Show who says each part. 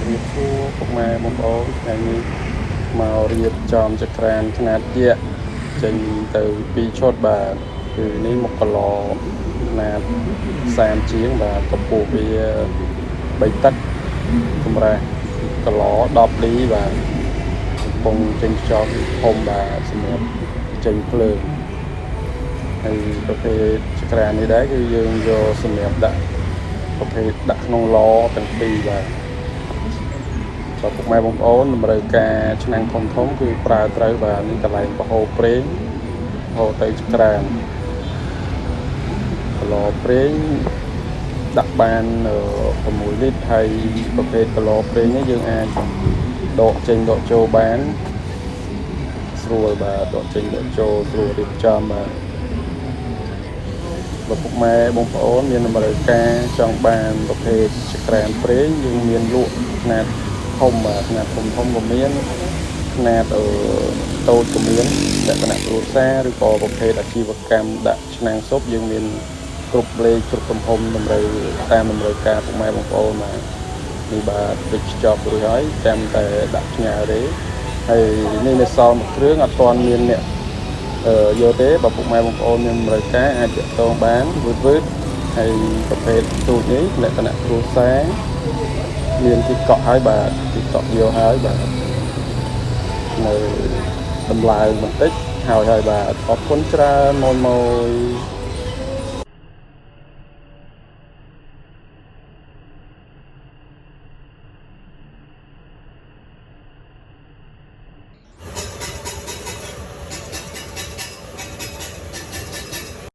Speaker 1: រៀបសួរពុកម៉ែបងប្អូនថ្ងៃនេះមករៀបចំចក្រានຂະຫນាតយក្សចេញទៅ2ឈុតបាទគឺនេះ1គីឡូຂະຫນាត30ជាងបាទកម្ពស់វា3តឹកកម្រាស់គីឡូ10លីបាទកំពុងចេញខ្យល់ធំបាទសម្រាប់ចេញភ្លើងហើយប្រភេទចក្រាននេះដែរគឺយើងយកសម្រាប់ដាក់ប្រភេទដាក់ក្នុងឡទាំងពីរបាទពុកម៉ែបងប្អូនតម្រូវការឆ្នាំងធំគឺប្រើត្រូវបាទនេះកន្លែងប្រហូរប្រេងហូរទៅចក្រានគីឡូប្រេងដាក់បាន6លីត្រហើយប្រភេទគីឡូប្រេងនេះយើងអាចដកចេញដកចូលបានស្រួលបាទដកចេញដកចូលស្រួលរៀបចំបាទពុកម៉ែបងប្អូនមានតម្រូវការចង់បានប្រភេទចក្រានប្រេងយើងមានលក់ຂະຫນាតធំបាទຂະຫນាតធំក៏មានຂະຫນាតតូចក៏មានលក្ខណៈគ្រួសារឬក៏ប្រភេទអាជីវកម្មដាក់ឆ្នាំងស៊ុបយើងមានគ្រប់លេខគ្រប់ទំហំតម្រូវតាមតម្រូវការពុកម៉ែបងប្អូនបាទនេះបាទវិចចប់រួចហើយតាមតែដាក់ផ្ញើទេហើយនេះនៅសល់មួយគ្រឿងអត់ទាន់មានអ្នកយកទេបើពុកម៉ែបងប្អូនមានតម្រូវការអាចទាក់ទងបានវឺតហើយប្រភេទទូចនេះលក្ខណៈគ្រួសារមានទីកក់ហើយបាទទីកក់យកហើយបាទនៅតម្លើងបន្តិចហើយបាទអរគុណច្រើនម៉ួយ